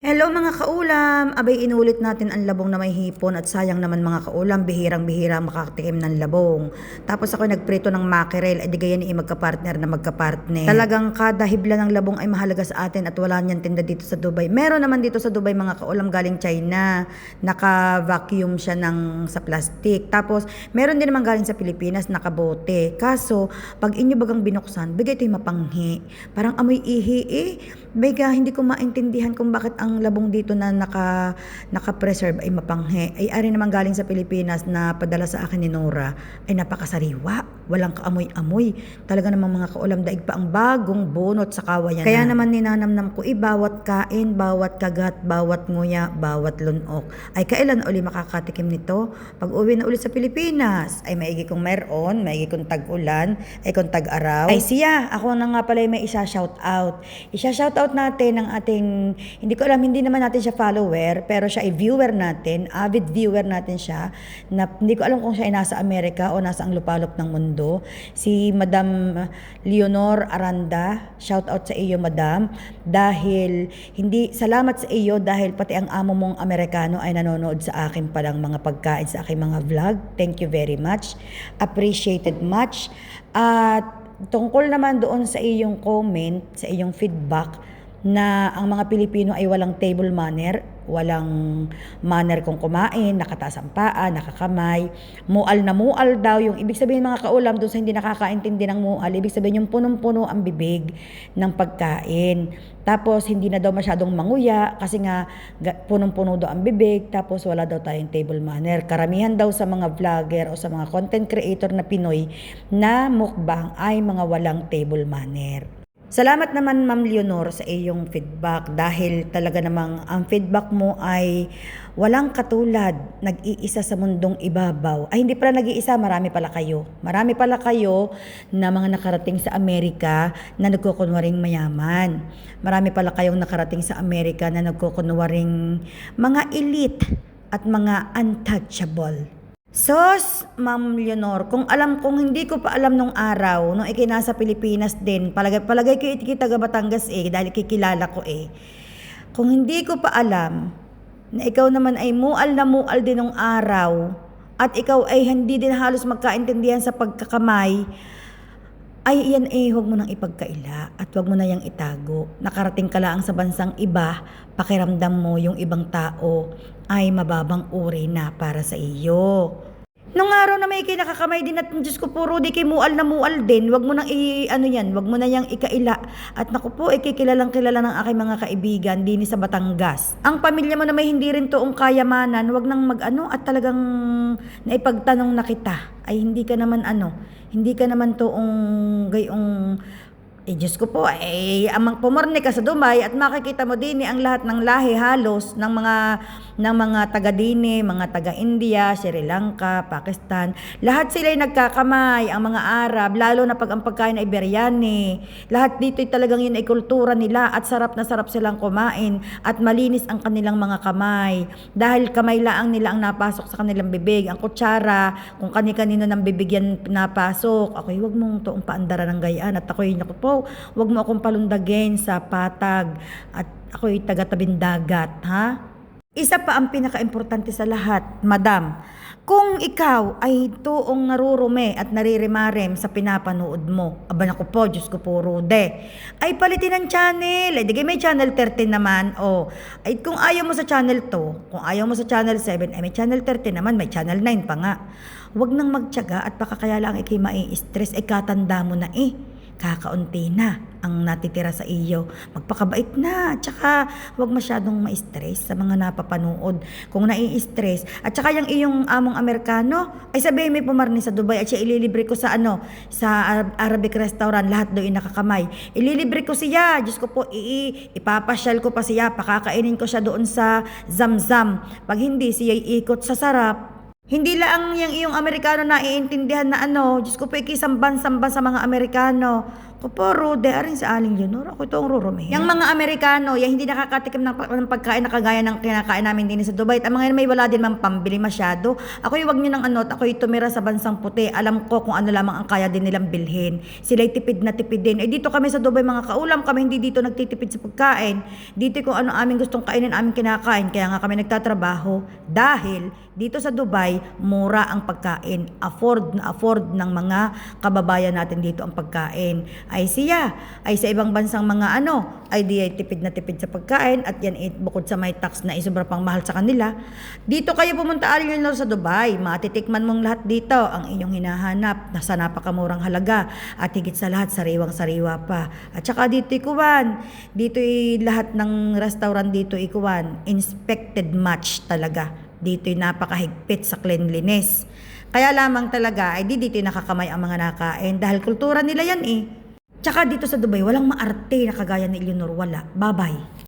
Hello mga kaulam! Abay inulit natin ang labong na may hipon at sayang naman mga kaulam, bihirang-bihira makatikim ng labong. Tapos ako nagprito ng mackerel, di ganyan magkapartner na magkapartner. Talagang kada hibla ng labong ay mahalaga sa atin at wala niyan tinda dito sa Dubai. Meron naman dito sa Dubai mga kaulam galing China, naka-vacuum siya sa plastic. Tapos meron din naman galing sa Pilipinas, nakabote. Kaso, pag inyo bagang binuksan, bigay ito'y mapanghi. Parang amoy ihi Bega, hindi ko maintindihan kung bakit ang labong dito na naka-preserve ay mapanghe. Ay ari naman galing sa Pilipinas na padala sa akin ni Nora ay napakasariwa. Walang kaamoy-amoy. Talaga namang mga kaulam daig pa ang bagong bunot sa kawayan. Kaya naman ninanamnam ko bawat kain, bawat kagat, bawat nguya, bawat lunok. Ay kailan uli makakatikim nito? Pag uwi na ulit sa Pilipinas, ay maigi kong meron, maigi kong tag-ulan, ay kung tag-araw. Ay siya, ako na nga pala may isa-shout out. Isa-shout out natin ang ating, hindi ko alam, hindi naman natin siya follower, pero siya ay viewer natin, avid viewer natin siya, na hindi ko alam kung siya ay nasa Amerika o nasa ang lupalop ng mundo. Si Madam Leonor Aranda, shout out sa iyo Madam, dahil salamat sa iyo dahil pati ang amo mong Amerikano ay nanonood sa akin palang mga pagkain sa aking mga vlog. Thank you very much. Appreciated much. At tungkol naman doon sa iyong comment, sa iyong feedback na ang mga Pilipino ay walang table manner, walang manner kung kumain, nakataas ang paa, nakakamay, mual na mual daw. Yung ibig sabihin mga kaulam doon sa hindi nakakaintindi ng mual, ibig sabihin yung punong-puno ang bibig ng pagkain. Tapos hindi na daw masyadong manguya kasi nga punong-puno daw ang bibig, tapos wala daw tayong table manner. Karamihan daw sa mga vlogger o sa mga content creator na Pinoy na mukbang ay mga walang table manner. Salamat naman Ma'am Leonor sa iyong feedback dahil talaga namang ang feedback mo ay walang katulad, nag-iisa sa mundong ibabaw. Ay hindi pala nag-iisa, marami pala kayo. Marami pala kayo na mga nakarating sa Amerika na nagkukunwaring mayaman. Marami pala kayong nakarating sa Amerika na nagkukunwaring mga elite at mga untouchable. Sos, Ma'am Leonor, kung hindi ko pa alam nung araw, nung ikinasa Pilipinas din, palagay ko taga Batangas dahil kikilala ko Kung hindi ko pa alam, na ikaw naman ay mual na mual din nung araw, at ikaw ay hindi din halos magkaintindihan sa pagkakamay, ay yan huwag mo nang ipagkaila at huwag mo na yang itago. Nakarating ka lang sa bansang iba, pakiramdam mo yung ibang tao ay mababang uri na para sa iyo. Nung araw na may kinakakamay din at Diyos ko po, Rudy, kay mual na mual din. Wag mo nang wag mo na yang ikaila. At naku po, kilalang kilala ng aking mga kaibigan din sa Batangas. Ang pamilya mo na may hindi rin toong kayamanan, wag nang at talagang naipagtanong na kita. Ay hindi ka naman hindi ka naman toong gayong Diyos ko po, amang pumorne ka sa Dubai at makikita mo din ang lahat ng lahi halos ng mga taga dini, mga taga India, Sri Lanka, Pakistan. Lahat sila ay nagkakamay, ang mga Arab, lalo na pag ang pagkain ay biryani. Lahat dito ay talagang yun ay kultura nila at sarap na sarap silang kumain at malinis ang kanilang mga kamay. Dahil kamay laang nila ang napasok sa kanilang bibig. Ang kutsara, kung kani-kanino ng bibig yan napasok, ako'y huwag mong toong paandara ng gayaan at ako'y naku po, huwag mo akong palundagin sa patag at ako'y taga-tabing dagat, ha? Isa pa ang pinaka-importante sa lahat, Madam, kung ikaw ay tuong narurume at naririmarem sa pinapanood mo, aba naku po, Diyos ko po, Rude, ay palitin ang channel. Ay digay may channel 13 naman, ay kung ayaw mo sa channel 2, kung ayaw mo sa channel 7, ay may channel 13 naman, may channel 9 pa nga. Huwag nang magtiyaga at baka kaya lang ikay mai-stress, ay katanda mo na kakaunti na ang natitira sa iyo. Magpakabait na. Tsaka huwag masyadong ma-stress sa mga napapanood. Kung nai-stress. At tsaka yung iyong among Amerikano, ay sabihin may pumarni sa Dubai at siya ililibre ko sa sa Arabic restaurant. Lahat doon nakakamay. Ililibre ko siya. Diyos ko po, ipapasyal ko pa siya. Pakakainin ko siya doon sa Zamzam. Pag hindi, siya ikot sa sarap. Hindi lang yung iyong Amerikano na iintindihan na Diyos ko po, ikisambban-samban sa mga Amerikano. Ako po, Rude, aring sa Aling Leonor. Ako ito ang rurumihin. Yung mga Amerikano, yung hindi nakakatikim ng pagkain na kagaya ng kinakain namin din sa Dubai. At ang mga yan may wala din man pambili masyado. Ako'y wag nyo ng ano, at ako'y tumira sa bansang puti. Alam ko kung ano lamang ang kaya din nilang bilhin. Sila'y tipid na tipid din. Eh dito kami sa Dubai mga kaulam, kami hindi dito nagtitipid sa pagkain. Dito kung ano aming gustong kainin, aming kinakain. Kaya nga kami nagtatrabaho dahil dito sa Dubai, mura ang pagkain. Afford na afford ng mga kababayan natin dito ang pagkain. Ay sa ibang bansang mga ay di ay tipid na tipid sa pagkain at yan bukod sa may tax na isobra pang mahal sa kanila. Dito kayo pumunta Leonor sa Dubai, matitikman mong lahat dito ang inyong hinahanap na sa napakamurang halaga at higit sa lahat sariwang-sariwa pa. At saka dito ikuwan, dito lahat ng restaurant dito ikuwan, inspected match talaga. Dito'y napakahigpit sa cleanliness. Kaya lamang talaga ay dito nakakamay ang mga nakain dahil kultura nila yan eh. Tsaka dito sa Dubai, walang maarte na kagaya ni Leonor, wala. Bye-bye.